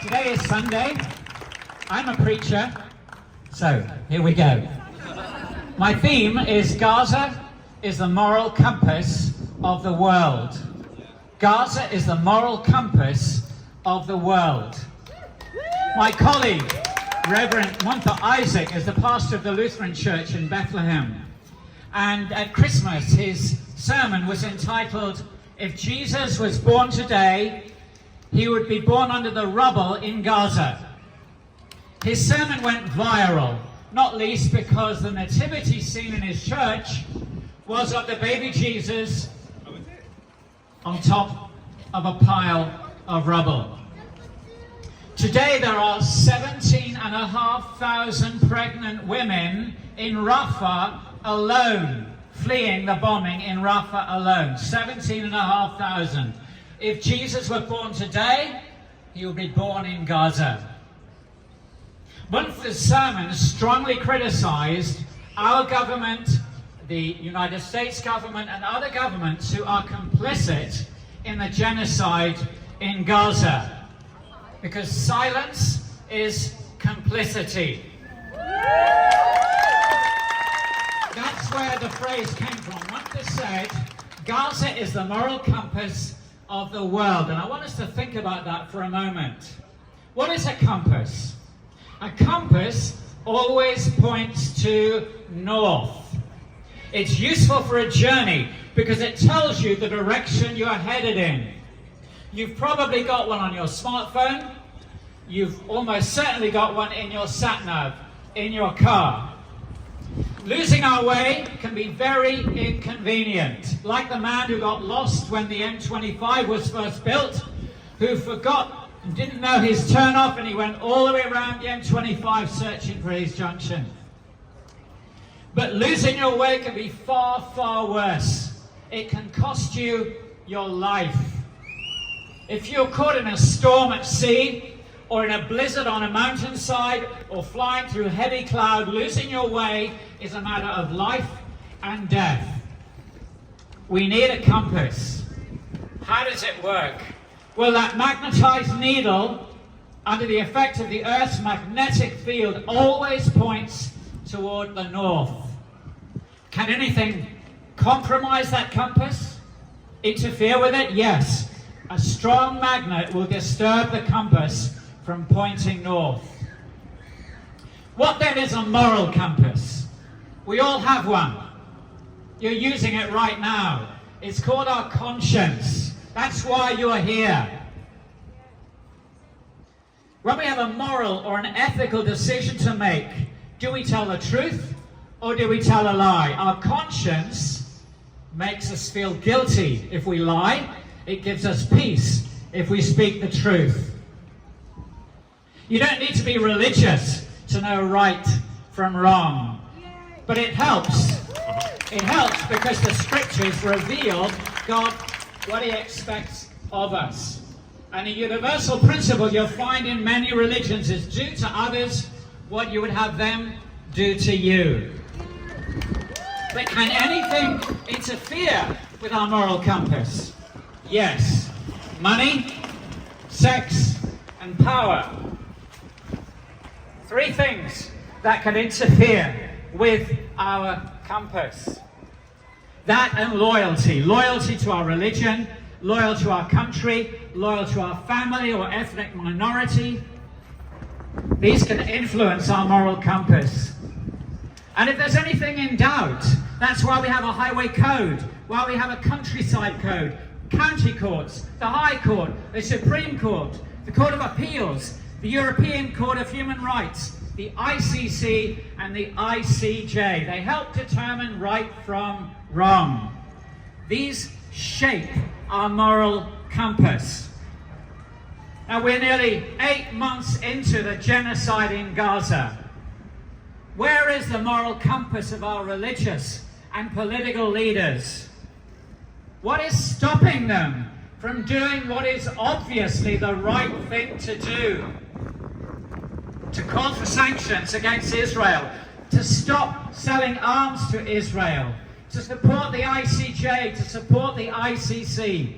Today is Sunday. I'm a preacher, so here we go. My theme is Gaza is the moral compass of the world. Gaza is the moral compass of the world. My colleague, Reverend Montha Isaac, is the pastor of the Lutheran Church in Bethlehem. And at Christmas, his sermon was entitled, "If Jesus was born today, he would be born under the rubble in Gaza." His sermon went viral, not least because the nativity scene in his church was of the baby Jesus on top of a pile of rubble. Today there are 17,500 pregnant women in Rafah alone, fleeing the bombing in Rafah alone. 17,500. If Jesus were born today, he would be born in Gaza. Montha's sermon strongly criticized our government, the United States government, and other governments who are complicit in the genocide in Gaza. Because silence is complicity. That's where the phrase came from. Montha said, Gaza is the moral compass of the world. And I want us to think about that for a moment. What is a compass? A compass always points to north. It's useful for a journey because it tells you the direction you're headed in. You've probably got one on your smartphone. You've almost certainly got one in your sat-nav, in your car. Losing our way can be very inconvenient. Like the man who got lost when the M25 was first built, who forgot and didn't know his turn-off, and he went all the way around the M25 searching for his junction. But losing your way can be far, far worse. It can cost you your life. If you're caught in a storm at sea, or in a blizzard on a mountainside, or flying through heavy cloud, losing your way is a matter of life and death. We need a compass. How does it work? Well, that magnetized needle, under the effect of the Earth's magnetic field, always points toward the north. Can anything compromise that compass? Interfere with it? Yes. A strong magnet will disturb the compass from pointing north. What then is a moral compass? We all have one. You're using it right now. It's called our conscience. That's why you're here. When we have a moral or an ethical decision to make, do we tell the truth or do we tell a lie? Our conscience makes us feel guilty if we lie. It gives us peace if we speak the truth. You don't need to be religious to know right from wrong. But it helps. It helps because the scriptures reveal God, what he expects of us. And a universal principle you'll find in many religions is do to others what you would have them do to you. But can anything interfere with our moral compass? Yes. Money, sex, and power. Three things that can interfere with our compass. That and loyalty. Loyalty to our religion, loyal to our country, loyal to our family or ethnic minority. These can influence our moral compass. And if there's anything in doubt, that's why we have a highway code, why we have a countryside code, county courts, the High Court, the Supreme Court, the Court of Appeals, the European Court of Human Rights, the ICC and the ICJ. They help determine right from wrong. These shape our moral compass. Now we're nearly 8 months into the genocide in Gaza. Where is the moral compass of our religious and political leaders? What is stopping them from doing what is obviously the right thing to do? To call for sanctions against Israel, to stop selling arms to Israel, to support the ICJ, to support the ICC.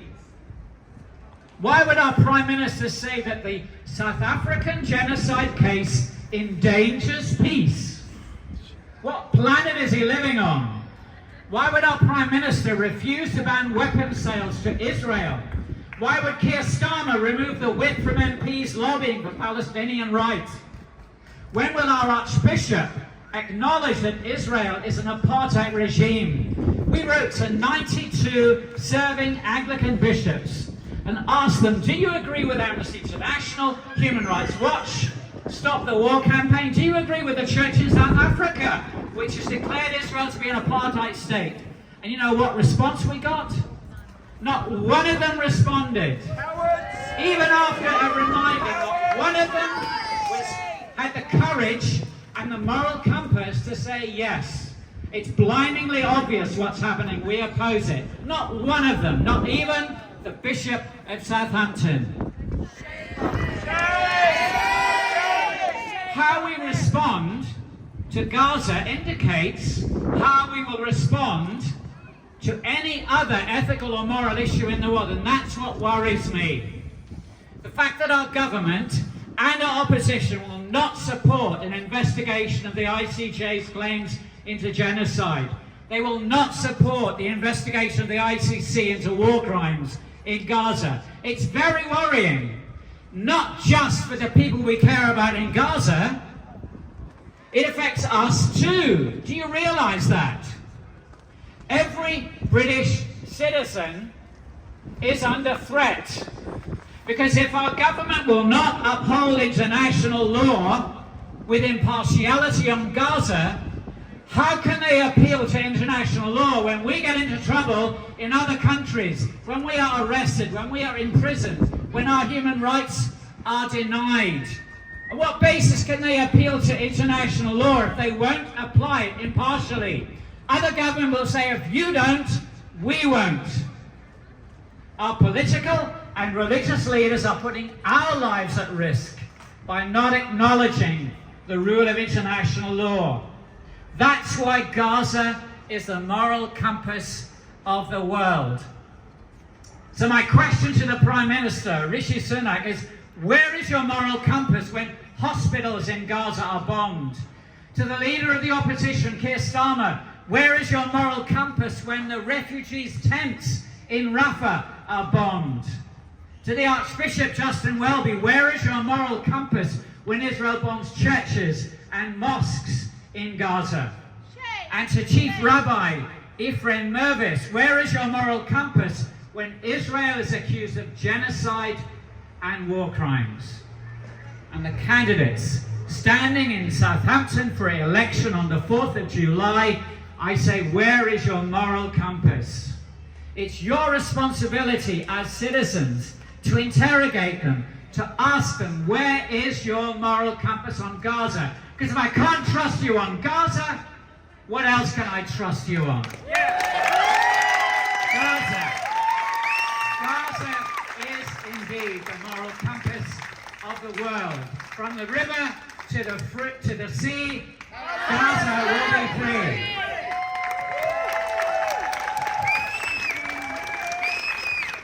Why would our Prime Minister say that the South African genocide case endangers peace? What planet is he living on? Why would our Prime Minister refuse to ban weapons sales to Israel? Why would Keir Starmer remove the whip from MPs lobbying for Palestinian rights? When will our Archbishop acknowledge that Israel is an apartheid regime? We wrote to 92 serving Anglican bishops and asked them, do you agree with Amnesty International, Human Rights Watch, Stop the War campaign? Do you agree with the church in South Africa, which has declared Israel to be an apartheid state? And you know what response we got? Not one of them responded. Even after a reminder, not one of them had the courage and the moral compass to say yes. It's blindingly obvious what's happening. We oppose it. Not one of them, not even the Bishop of Southampton. How we respond to Gaza indicates how we will respond to any other ethical or moral issue in the world, and that's what worries me. The fact that our government and our opposition will not support an investigation of the ICJ's claims into genocide. They will not support the investigation of the ICC into war crimes in Gaza. It's very worrying, not just for the people we care about in Gaza. It affects us too. Do you realize that? Every British citizen is under threat. Because if our government will not uphold international law with impartiality on Gaza, how can they appeal to international law when we get into trouble in other countries, when we are arrested, when we are imprisoned, when our human rights are denied? On what basis can they appeal to international law if they won't apply it impartially? Other government will say, if you don't, we won't. Our political and religious leaders are putting our lives at risk by not acknowledging the rule of international law. That's why Gaza is the moral compass of the world. So my question to the Prime Minister, Rishi Sunak, is where is your moral compass when hospitals in Gaza are bombed? To the Leader of the Opposition, Keir Starmer, where is your moral compass when the refugees' tents in Rafah are bombed? To the Archbishop Justin Welby, where is your moral compass when Israel bombs churches and mosques in Gaza? And to Chief Rabbi Ephraim Mervis, where is your moral compass when Israel is accused of genocide and war crimes? And the candidates standing in Southampton for election on the 4th of July, I say, where is your moral compass? It's your responsibility as citizens to interrogate them, to ask them, where is your moral compass on Gaza? Because if I can't trust you on Gaza, what else can I trust you on? Gaza is indeed the moral compass of the world. From the river to the sea, Gaza will be free.